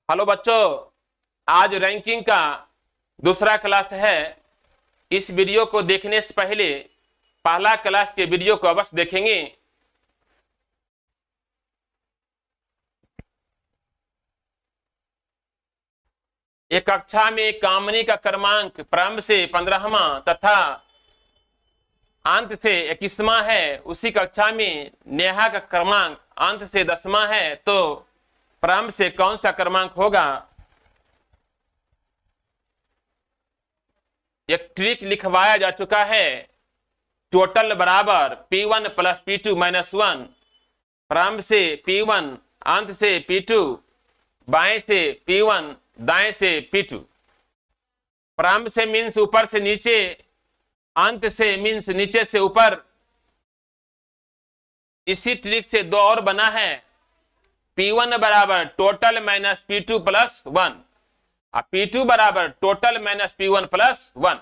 Hello बच्चों, आज ranking का दूसरा क्लास है। इस वीडियो को देखने से पहले पहला क्लास के वीडियो को अवश्य देखेंगे। एक कक्षा में कामनी का क्रमांक प्रारंभ से 15वां तथा अंत से 21वां है। उसी कक्षा में नेहा का क्रमांक अंत से 10वां है, तो प्रारंभ से कौन सा क्रमांक होगा? एक ट्रिक लिखवाया जा चुका है। टोटल बराबर P1 प्लस P2 माइनस 1। प्रारंभ से P1, अंत से P2, बाएं से P1, दाएं से P2। प्रारंभ से मीन्स ऊपर से नीचे, अंत से मीन्स नीचे से ऊपर। इसी ट्रिक से दो और बना है। P1 बराबर टोटल माइनस P2 प्लस 1 और P2 बराबर टोटल माइनस P1 प्लस 1।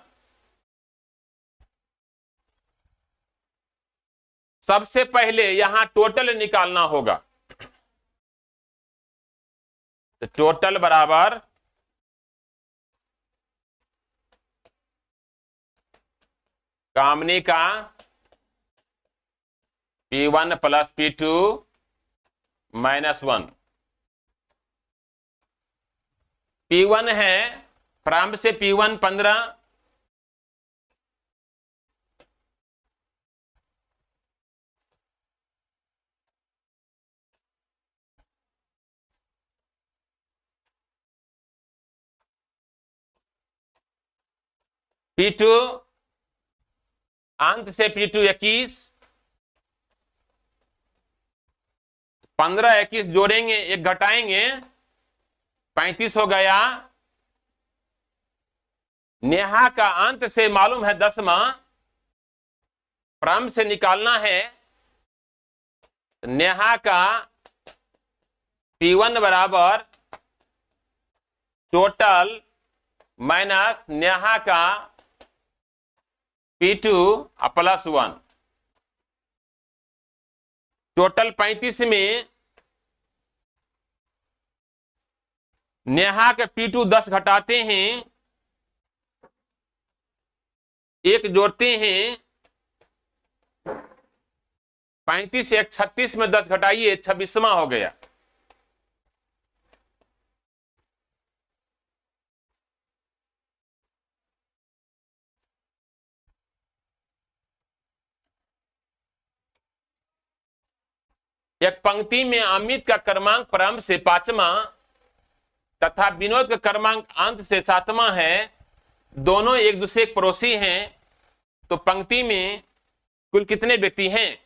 सबसे पहले यहां टोटल निकालना होगा। तो टोटल बराबर कामनी का P1 plus P2 minus 1। P1 है प्रारंभ से P1 15, P2 अंत से P2 21, 15 21 जोड़ेंगे, एक घटाएंगे, 35 हो गया। नेहा का अंत से मालूम है 10वां, प्रारंभ से निकालना है। नेहा का P1 बराबर टोटल माइनस नेहा का P2 प्लस 1। टोटल 35 में नेहा के P2 10 घटाते हैं, एक जोड़ते हैं। 35 एक 36 में 10 घटाइए, 26वां हो गया। एक पंक्ति में अमित का क्रमांक प्रारंभ से 5वां तथा विनोद का क्रमांक अंत से 7वां है। दोनों एक दूसरे के पड़ोसी हैं, तो पंक्ति में कुल कितने व्यक्ति हैं?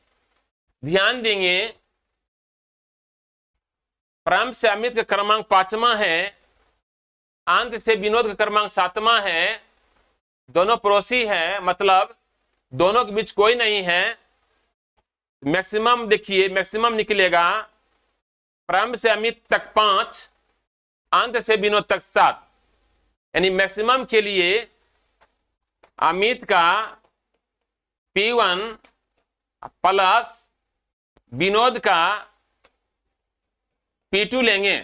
ध्यान देंगे, प्रारंभ से अमित का क्रमांक 5वां है, अंत से विनोद का क्रमांक 7वां है। दोनों पड़ोसी हैं, मतलब दोनों के बीच कोई नहीं है। मैक्सिमम देखिए, मैक्सिमम निकलेगा प्रारंभ से अमित तक 5, अंत से विनोद तक 7। यानी मैक्सिमम के लिए अमित का P1 प्लस विनोद का P2 लेंगे।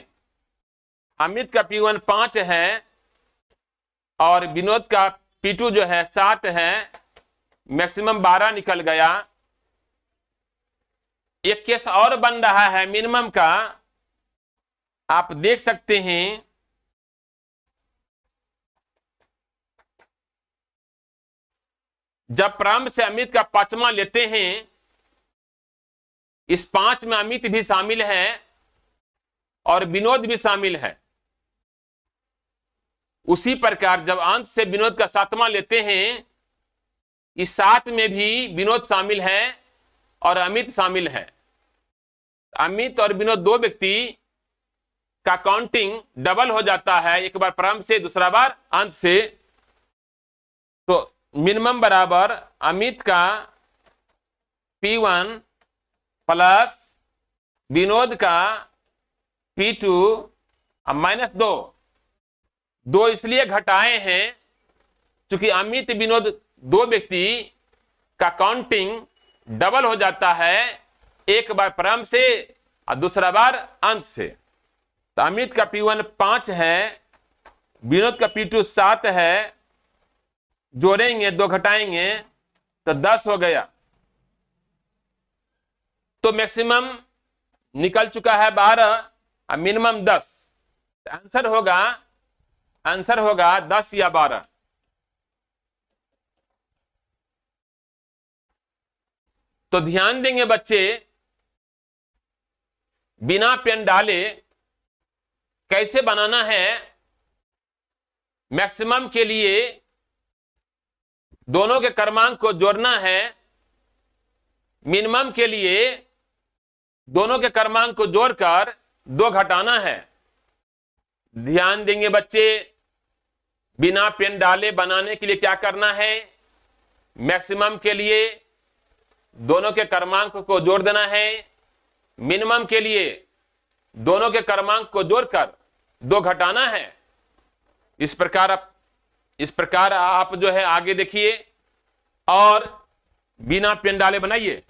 अमित का P1 5 है और विनोद का P2 जो है 7 है। मैक्सिमम 12 निकल गया। एक केस और बन रहा है मिनिमम का, आप देख सकते हैं। जब प्रारंभ से अमित का 5वां लेते हैं, इस 5 में अमित भी शामिल है और विनोद भी शामिल है। उसी प्रकार जब अंत से विनोद का 7वां लेते हैं, इस 7 में भी विनोद शामिल है और अमित शामिल है। अमित और विनोद दो व्यक्ति का काउंटिंग डबल हो जाता है, एक बार प्रारंभ से, दूसरा बार अंत से। तो मिनिमम बराबर अमित का P1 प्लस विनोद का P2 माइनस 2। 2 इसलिए घटाए हैं क्योंकि अमित विनोद दो व्यक्ति का काउंटिंग डबल हो जाता है, एक बार प्रारंभ से और दूसरा बार अंत से। तो अमित का P1 5 है, विनोद का P2 7 है, जोड़ेंगे 2 घटाएंगे तो 10 हो गया। तो मैक्सिमम निकल चुका है 12 और मिनिमम 10। आंसर होगा 10 या 12। तो ध्यान देंगे बच्चे, बिना पेन डाले कैसे बनाना है। मैक्सिमम के लिए दोनों के क्रमांक को जोड़ना है, मिनिमम के लिए दोनों के क्रमांक को जोड़कर 2 घटाना है। ध्यान देंगे बच्चे, बिना पेन डाले बनाने के लिए क्या करना है, मैक्सिमम के लिए दोनों के क्रमांक को जोड़ देना है, मिनिमम के लिए दोनों के क्रमांक को जोड़कर 2 घटाना है। इस प्रकार आप जो है आगे देखिए और बिना पेन डाले बनाइए।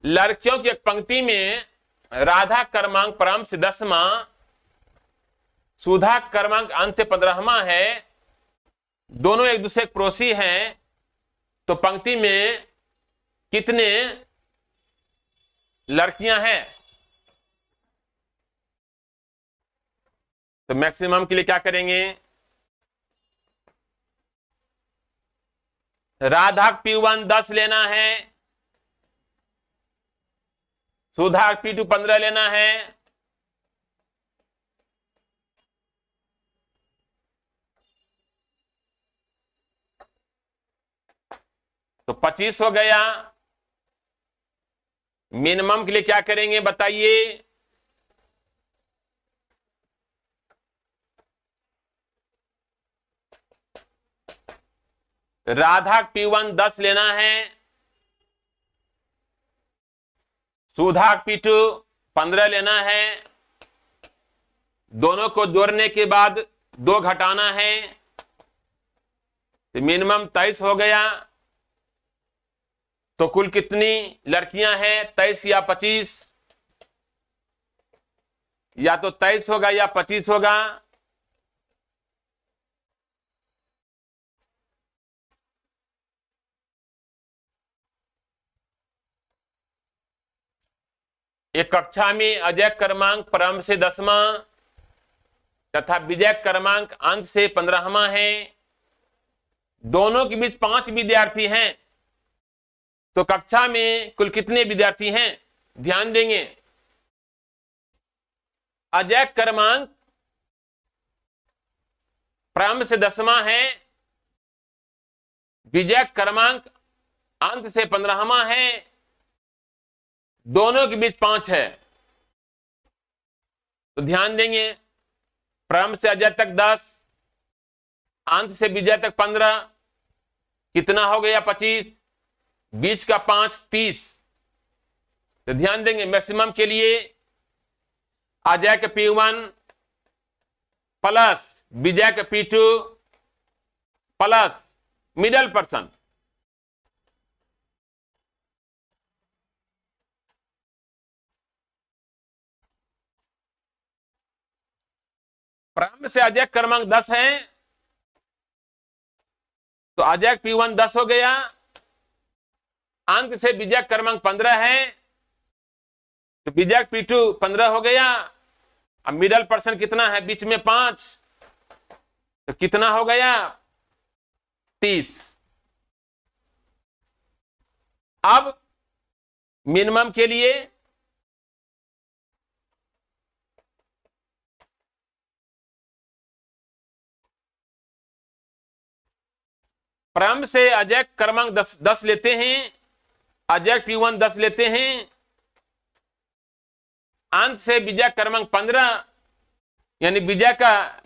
लड़कियों की एक पंक्ति में राधा क्रमांक प्रारंभ से 10वां, सुधा क्रमांक अंत से 15वां है। दोनों एक दूसरे के पड़ोसी हैं, तो पंक्ति में कितने लड़कियां हैं? तो मैक्सिमम के लिए क्या करेंगे, राधा P1 10 लेना है, सुधा P2 15 लेना है, तो 25 हो गया। मिनिमम के लिए क्या करेंगे बताइए, राधा P1 10 लेना है, सुधा P2 15 लेना है, दोनों को जोड़ने के बाद 2 घटाना है, तो मिनिमम 23 हो गया। तो कुल कितनी लड़कियां हैं, 23 या 25? या तो 23 होगा या 25 होगा। एक कक्षा में अजय क्रमांक प्रारंभ से 10वां तथा विजय क्रमांक अंत से 15वां है। दोनों के बीच 5 विद्यार्थी हैं, तो कक्षा में कुल कितने विद्यार्थी हैं? ध्यान देंगे, अजय क्रमांक प्रारंभ से 10वां है, विजय क्रमांक अंत से 15वां है, दोनों के बीच 5 है। तो ध्यान देंगे, प्रारंभ से अजय तक 10, अंत से विजय तक 15, कितना हो गया 25, बीच का 5 30। तो ध्यान देंगे, मैक्सिमम के लिए अजय के P1 प्लस विजय के P2 प्लस मिडल पर्सन, प्रारंभ से अजय क्रमांक 10 है, तो अजय P1 10 हो गया, अंत से विजय क्रमांक 15 है, तो विजय P2 15 हो गया। अब मिडल पर्सन कितना है, बीच में 5, तो कितना हो गया 30। अब मिनिमम के लिए प्रारंभ से अजय क्रमांक 10 लेते हैं, अजय P1 10 लेते हैं, अंत से विजय क्रमांक 15 यानी विजय का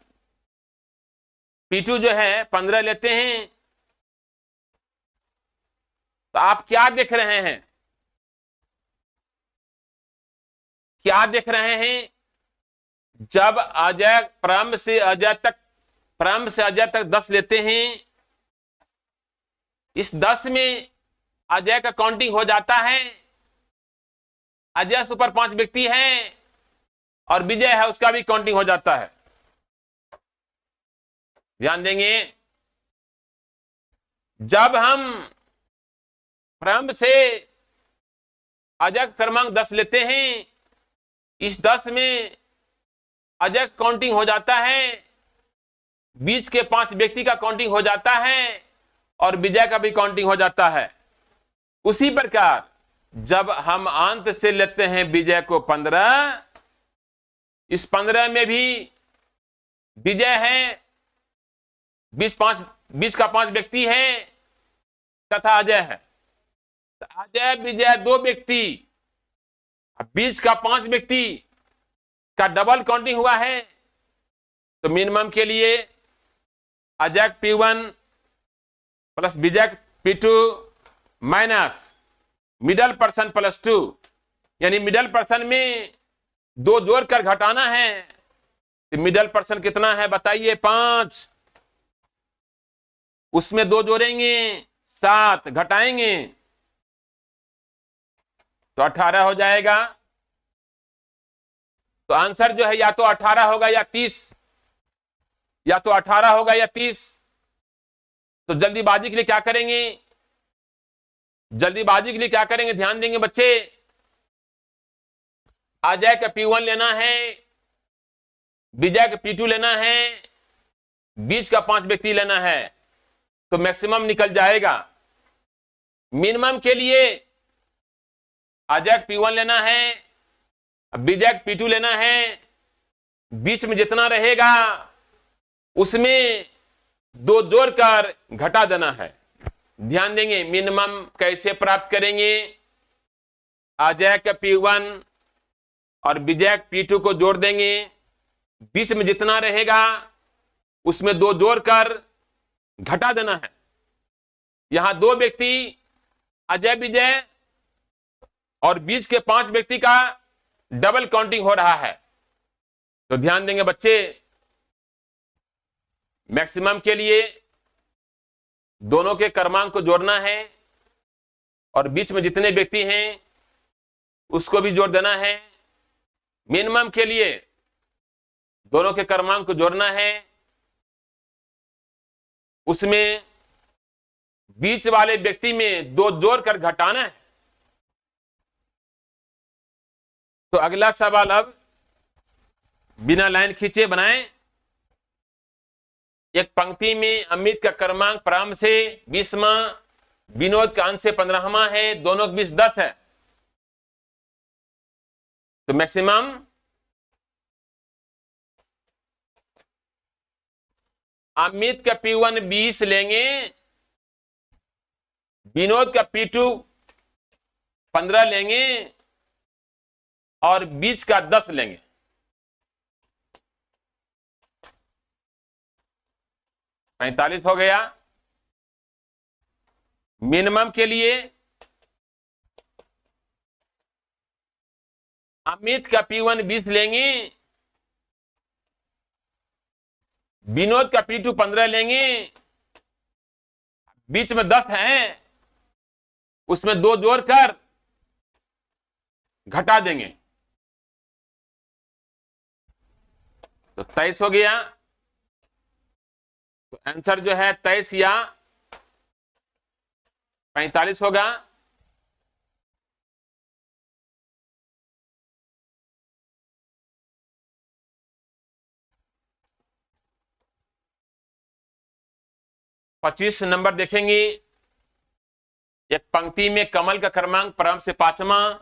P2 जो है 15 लेते हैं। तो आप क्या देख रहे हैं, क्या देख रहे हैं, जब अजय प्रारंभ से अजय तक 10 लेते हैं, इस 10 में अजय का काउंटिंग हो जाता है, अजय से ऊपर 5 व्यक्ति हैं और विजय है, उसका भी काउंटिंग हो जाता है। ध्यान देंगे, जब हम प्रारंभ से अजय क्रमांक 10 लेते हैं, इस 10 में अजय काउंटिंग हो जाता है, बीच के 5 व्यक्ति का काउंटिंग हो जाता है और विजय का भी काउंटिंग हो जाता है। उसी प्रकार जब हम अंत से लेते हैं विजय को 15, इस 15 में भी विजय है, 20 का 5 व्यक्ति है तथा अजय है। तो अजय विजय 2 व्यक्ति, बीच का 5 व्यक्ति का डबल काउंटिंग हुआ है। तो मिनिमम के लिए अजय P1 प्लस विजय P2 minus middle person plus 2, यानी मिडल पर्सन में 2 जोड़कर घटाना है। तो मिडल पर्सन कितना है बताइए? 5, उसमें 2 जोड़ेंगे 7, घटाएंगे तो 18 हो जाएगा। तो आंसर जो है या तो 18 होगा या 30, या तो 18 होगा या 30। तो जल्दीबाजी के लिए क्या करेंगे? जल्दीबाजी के लिए क्या करेंगे? ध्यान देंगे बच्चे, अजय का P1 लेना है, विजय का P2 लेना है, बीच का 5 व्यक्ति लेना है, तो मैक्सिमम निकल जाएगा। मिनिमम के लिए अजय P1 लेना है, विजय P2 लेना है, बीच में जितना रहेगा उसमें 2 जोड़कर घटा देना है। ध्यान देंगे, मिनिमम कैसे प्राप्त करेंगे? अजय का P1 और विजय P2 को जोड़ देंगे, बीच में जितना रहेगा उसमें 2 जोड़कर घटा देना है। यहां 2 व्यक्ति अजय विजय और बीच के 5 व्यक्ति का डबल काउंटिंग हो रहा है। तो ध्यान देंगे बच्चे, मैक्सिमम के लिए दोनों के क्रमांक को जोड़ना है और बीच में जितने व्यक्ति हैं उसको भी जोड़ देना है। मिनिमम के लिए दोनों के क्रमांक को जोड़ना है, उसमें बीच वाले व्यक्ति में 2 जोड़कर घटाना है। तो अगला सवाल अब बिना लाइन खींचे बनाएं। एक पंक्ति में अमित का क्रमांक प्रारंभ से 20वां, विनोद का अंत से 15वां है, दोनों के बीच 10 है। तो मैक्सिमम अमित का P1 20 लेंगे, विनोद का P2 15 लेंगे और बीच का 10 लेंगे। पैंतालीस हो गया। मिनिमम के लिए अमित का P1 20 लेंगे, विनोद का P2 15 लेंगे, बीच में 10 है, उसमें 2 जोड़कर घटा देंगे तो 23 हो गया। तो आंसर जो है 23 या 45 होगा। पच्चीस नंबर देखेंगे। एक पंक्ति में कमल का क्रमांक प्रारंभ से 5वां,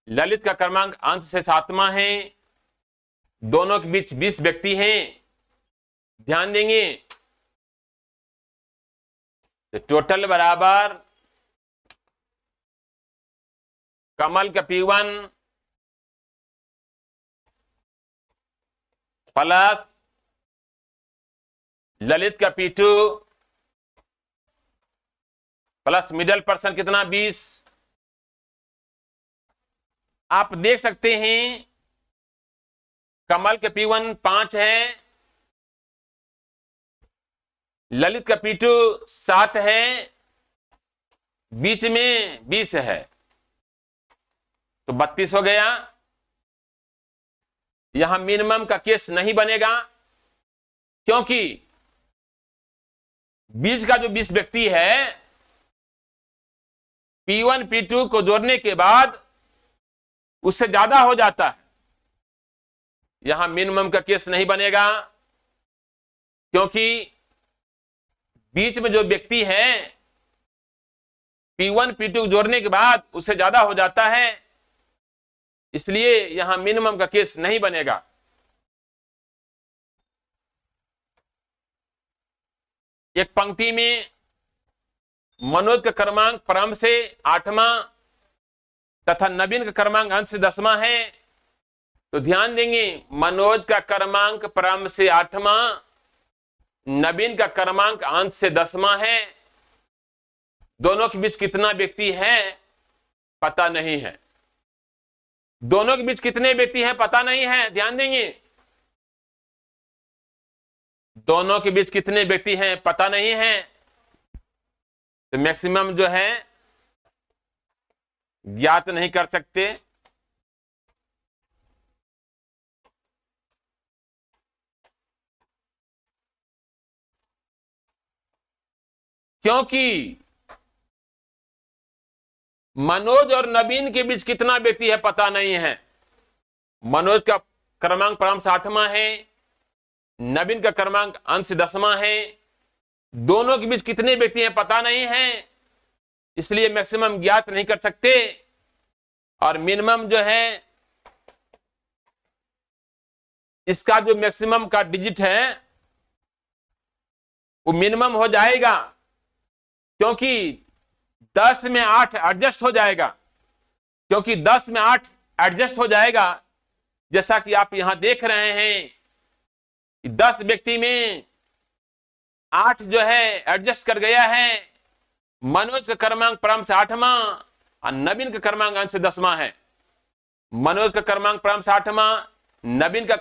ललित का क्रमांक अंत से 7वां है, दोनों के बीच 20 व्यक्ति हैं। ध्यान देंगे, तो टोटल बराबर कमल का P1 प्लस ललित का P2 प्लस मिडल पर्सन कितना 20। आप देख सकते हैं कमल के P1 5 है, ललित का P2 7 है, बीच में 20 है। तो तो 32 हो गया। यहां मिनिमम का केस नहीं बनेगा, क्योंकि बीच का जो 20 व्यक्ति है, P1 P2 को जोड़ने के बाद उससे ज्यादा हो जाता है। यहां मिनिमम का केस नहीं बनेगा, क्योंकि बीच में जो व्यक्ति है P1 P2 जोड़ने के बाद उससे ज्यादा हो जाता है, इसलिए यहां मिनिमम का केस नहीं बनेगा। एक पंक्ति में मनोज का क्रमांक प्रारंभ से 8वां तथा नवीन का क्रमांक अंत से 10वां है, तो ध्यान देंगे मनोज का क्रमांक प्रारंभ से 8वां, नवीन का क्रमांक अंत से 10वां है। दोनों के बीच कितना व्यक्ति है पता नहीं है। दोनों के बीच कितने व्यक्ति हैं पता नहीं है। ध्यान देंगे, दोनों के बीच कितने व्यक्ति हैं पता नहीं है, तो मैक्सिमम जो है ज्ञात नहीं कर सकते। क्योंकि मनोज और नवीन के बीच कितना व्यक्ति है पता नहीं है। मनोज का क्रमांक प्रारंभ से 8वां है, नवीन का क्रमांक अंत से 10वां है। दोनों के बीच कितने व्यक्ति हैं पता नहीं है, इसलिए मैक्सिमम ज्ञात नहीं कर सकते। और मिनिमम जो है, इसका जो मैक्सिमम का डिजिट है वो मिनिमम हो जाएगा, क्योंकि 10 में 8 एडजस्ट हो जाएगा। क्योंकि 10 में 8 एडजस्ट हो जाएगा, जैसा कि आप यहां देख रहे हैं कि 10 व्यक्ति में 8 जो है एडजस्ट कर गया है। मनोज का क्रमांक प्रारंभ से 8वां और नवीन का क्रमांक अंत से 10वां है। मनोज का क्रमांक प्रारंभ से 8वां, नवीन का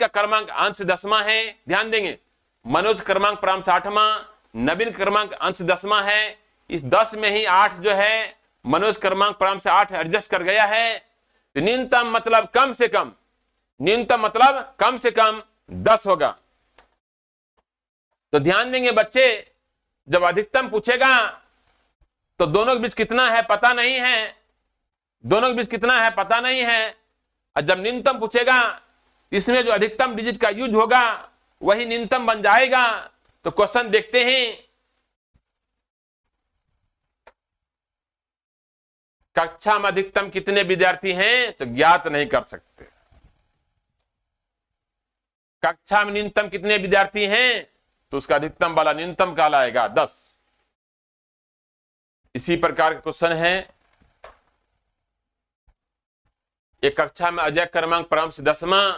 क्रमांक अंत से 10वां है। ध्यान देंगे, मनोज क्रमांक प्रारंभ से 8वां, नवीन क्रमांक अंत से 10वां है। इस 10 में ही 8 जो है मनोज क्रमांक प्रारंभ से 8 एडजस्ट कर गया है। तो न्यूनतम मतलब कम से कम, न्यूनतम मतलब कम से कम 10 होगा। तो ध्यान देंगे बच्चे, जब अधिकतम पूछेगा तो दोनों के बीच कितना है पता नहीं है, दोनों के बीच कितना है पता नहीं है। और जब न्यूनतम पूछेगा, इसमें जो अधिकतम डिजिट का यूज होगा वही न्यूनतम बन जाएगा। तो क्वेश्चन देखते हैं, कक्षा में अधिकतम कितने विद्यार्थी हैं तो ज्ञात नहीं कर सकते। कक्षा में न्यूनतम कितने विद्यार्थी हैं तो उसका अधिकतम वाला न्यूनतम कहलाएगा 10। इसी प्रकार का क्वेश्चन है, एक कक्षा में अजय क्रमांक प्रारंभ से 10वां,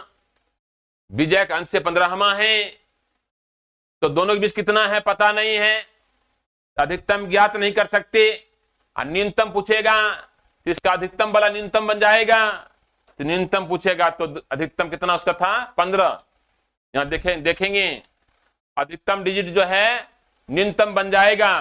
विजय का अंत से 15वां है, तो दोनों के बीच कितना है पता नहीं है, अधिकतम ज्ञात नहीं कर सकते। और न्यूनतम पूछेगा तो इसका अधिकतम वाला न्यूनतम बन जाएगा। तो न्यूनतम पूछेगा तो अधिकतम कितना उसका था 15। यहां देखेंगे अधिकतम डिजिट जो है न्यूनतम बन जाएगा।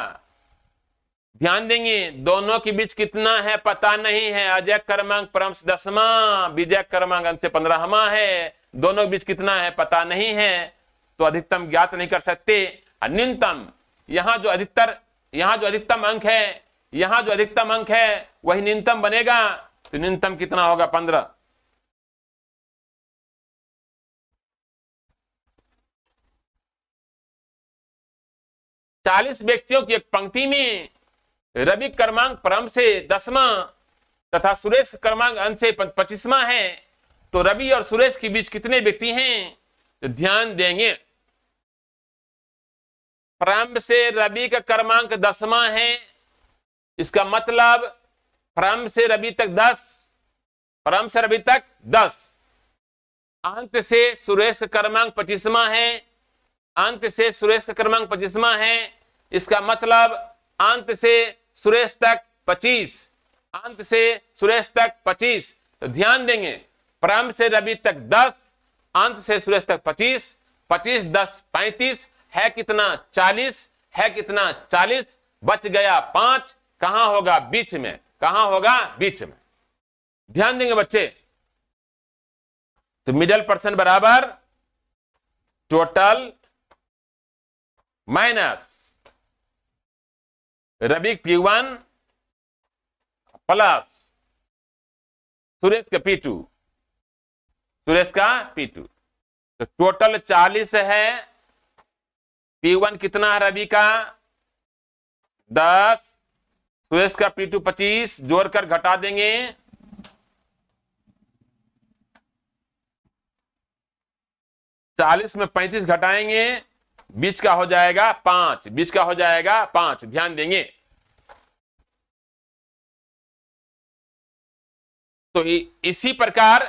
ध्यान देंगे, दोनों के बीच कितना है पता नहीं है। अजय क्रमांक प्रारंभ से 10वां, विजय क्रमांक अंत से 15वां है, दोनों के बीच कितना है पता नहीं है, तो अधिकतम ज्ञात नहीं कर सकते। न्यूनतम, यहां जो अधिकतम अंक है, यहां जो अधिकतम अंक है वही न्यूनतम बनेगा। तो न्यूनतम कितना होगा 15। चालीस व्यक्तियों की एक पंक्ति में रवि क्रमांक प्रारंभ से 10वां तथा सुरेश क्रमांक अंत से 25वां है, तो रवि और सुरेश के बीच कितने व्यक्ति हैं तो ध्यान देंगे। प्रारंभ से रवि का क्रमांक 10वां है, इसका मतलब प्रारंभ से रवि तक 10, प्रारंभ से रवि तक 10। अंत से सुरेश का क्रमांक 25वां है, अंत से सुरेश का क्रमांक 25वां है, इसका मतलब अंत से सुरेश तक 25, अंत से सुरेश तक 25। तो ध्यान देंगे, प्रारंभ से रवि तक 10, अंत से सुरेश तक 25, 25 10 35 है कितना 40, है कितना 40, बच गया 5, कहां होगा बीच में। कहां होगा? बीच में। ध्यान देंगे बच्चे, तो मिडल पर्सन बराबर total minus Ravi P1 plus Suresh का P2, सुरेश का P2। तो टोटल 40 है, P1 कितना है रवि का? 10, सुरेश का P2 25, जोड़कर घटा देंगे। चालीस में 35 घटाएंगे, बीच का हो जाएगा 5, बीच का हो जाएगा 5। ध्यान देंगे, तो इसी प्रकार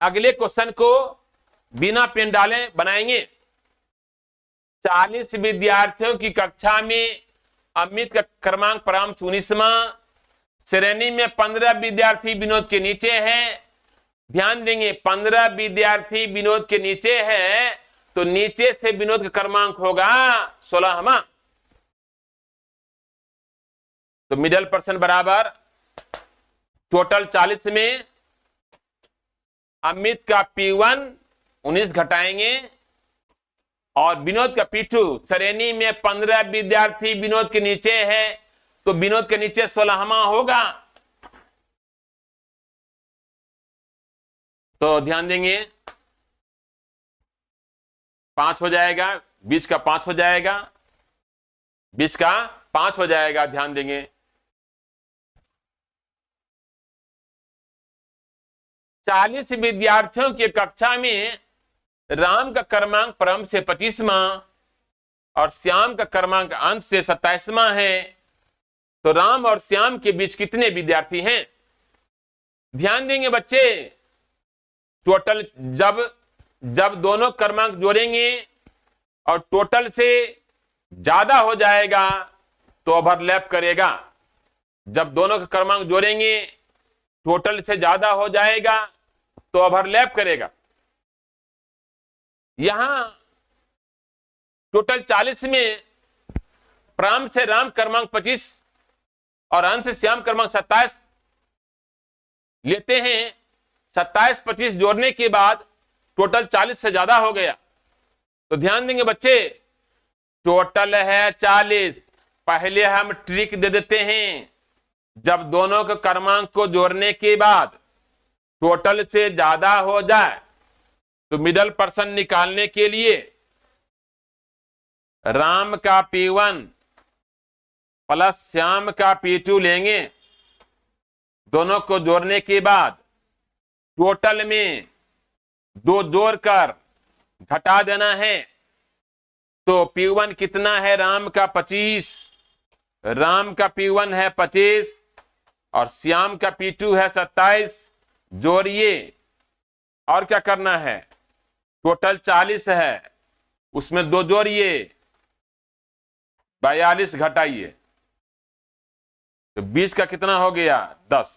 अगले क्वेश्चन को बिना पेन डाले बनाएंगे। 40 विद्यार्थियों की कक्षा में अमित का क्रमांक प्रारंभ 19वां, श्रेणी में 15 विद्यार्थी विनोद के नीचे हैं। ध्यान देंगे, 15 विद्यार्थी विनोद के नीचे है, तो नीचे से विनोद का क्रमांक होगा 16वां। तो मिडल पर्सन बराबर टोटल 40 में अमित का P1 19 घटाएंगे और विनोद का P2, श्रेणी में 15 विद्यार्थी विनोद के नीचे है, तो विनोद के नीचे 16वां होगा। तो ध्यान देंगे, 5 हो जाएगा, बीच का 5 हो जाएगा, बीच का 5 हो जाएगा। ध्यान देंगे, चालीस विद्यार्थियों की कक्षा में राम का क्रमांक प्रारंभ से 25वां और श्याम का क्रमांक अंत से 27वां है, तो राम और श्याम के बीच कितने विद्यार्थी हैं? ध्यान देंगे बच्चे, टोटल जब दोनों क्रमांक जोड़ेंगे और टोटल से ज्यादा हो जाएगा तो ओवरलैप करेगा। जब दोनों का क्रमांक जोड़ेंगे टोटल से ज्यादा हो जाएगा तो ओवरलैप करेगा। यहां टोटल 40 में प्रारंभ से राम क्रमांक 25 और अंत से श्याम क्रमांक 27 लेते हैं। 27 25 जोड़ने के बाद टोटल 40 से ज्यादा हो गया। तो ध्यान देंगे बच्चे, टोटल है 40। पहले हम ट्रिक दे देते हैं, जब दोनों के क्रमांक को जोड़ने के बाद टोटल से ज्यादा हो जाए तो मिडल पर्सन निकालने के लिए राम का P1 प्लस श्याम का P2 लेंगे। दोनों को जोड़ने के बाद टोटल में 2 जोड़कर घटा देना है। तो P1 कितना है राम का? 25, राम का P1 है 25 और श्याम का P2 है 27। जोड़िए, और क्या करना है? टोटल 40 है, उसमें 2 जोड़िए, 42 घटाइए, तो 20 का कितना हो गया? 10।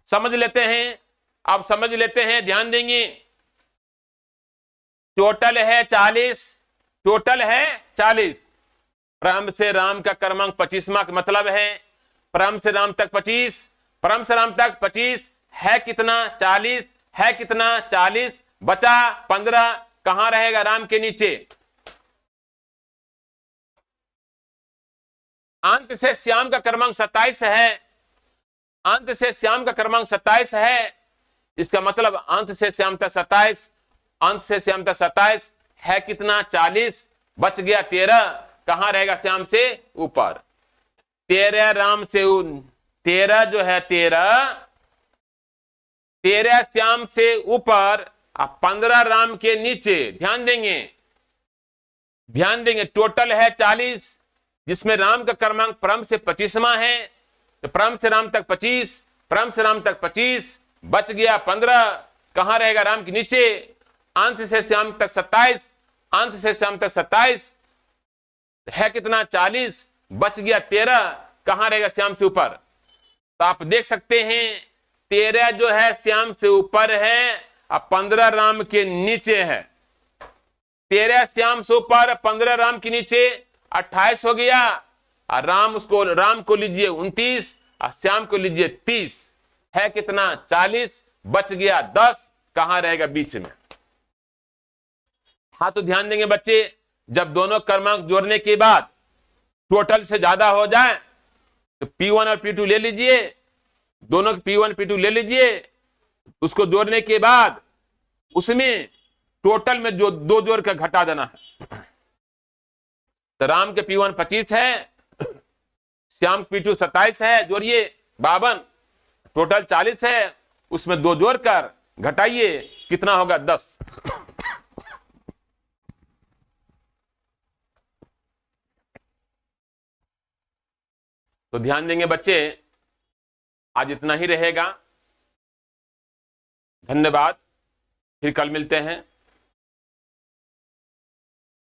समझ लेते हैं, अब समझ लेते हैं, ध्यान देंगे। टोटल है 40, टोटल है 40। प्रारंभ से राम का क्रमांक 25वां का मतलब है प्रारंभ से राम तक 25, प्रारंभ से राम तक 25 है कितना? 40 है कितना? 40, बचा 15, कहां रहेगा? राम के नीचे। अंत से श्याम का क्रमांक 27 है, अंत से श्याम का क्रमांक 27 है, इसका मतलब अंत से श्याम तक 27, अंत से श्याम तक 27 है कितना? 40, बच गया 13, कहां रहेगा? श्याम से ऊपर। 13 राम से 13 जो है 13 श्याम से ऊपर, 15 राम के नीचे। ध्यान देंगे, ध्यान देंगे, टोटल है 40 जिसमें राम का क्रमांक प्रारंभ से 25वां है, तो प्रारंभ से राम तक 25, प्रारंभ से राम तक 25, बच गया 15, कहां रहेगा? राम के नीचे। अंत से श्याम तक 27, अंत से श्याम तक 27 है कितना? 40, बच गया 13, कहां रहेगा? श्याम से ऊपर। तो आप देख सकते हैं 13 जो है श्याम से ऊपर है और 15 राम के नीचे है। 13 श्याम से ऊपर, 15 राम के नीचे, 28 हो गया। और राम को लीजिए 29 और श्याम को लीजिए 30, है कितना 40, बच गया 10, कहां रहेगा बीच में। हाँ तो ध्यान देंगे बच्चे, जब दोनों क्रमांक जोड़ने के बाद टोटल से ज्यादा हो जाए तो P1 और P2 ले लीजिए, दोनों P1 P2 ले लीजिए, उसको जोड़ने के बाद उसमें टोटल में जो दो जोड़ कर घटा देना है। तो राम के P1 25 है, श्याम P2 27 है, जोड़िए 52, टोटल 40 है, उसमें दो जोड़कर घटाइए, कितना होगा 10। तो ध्यान देंगे बच्चे, आज इतना ही रहेगा। धन्यवाद, फिर कल मिलते हैं।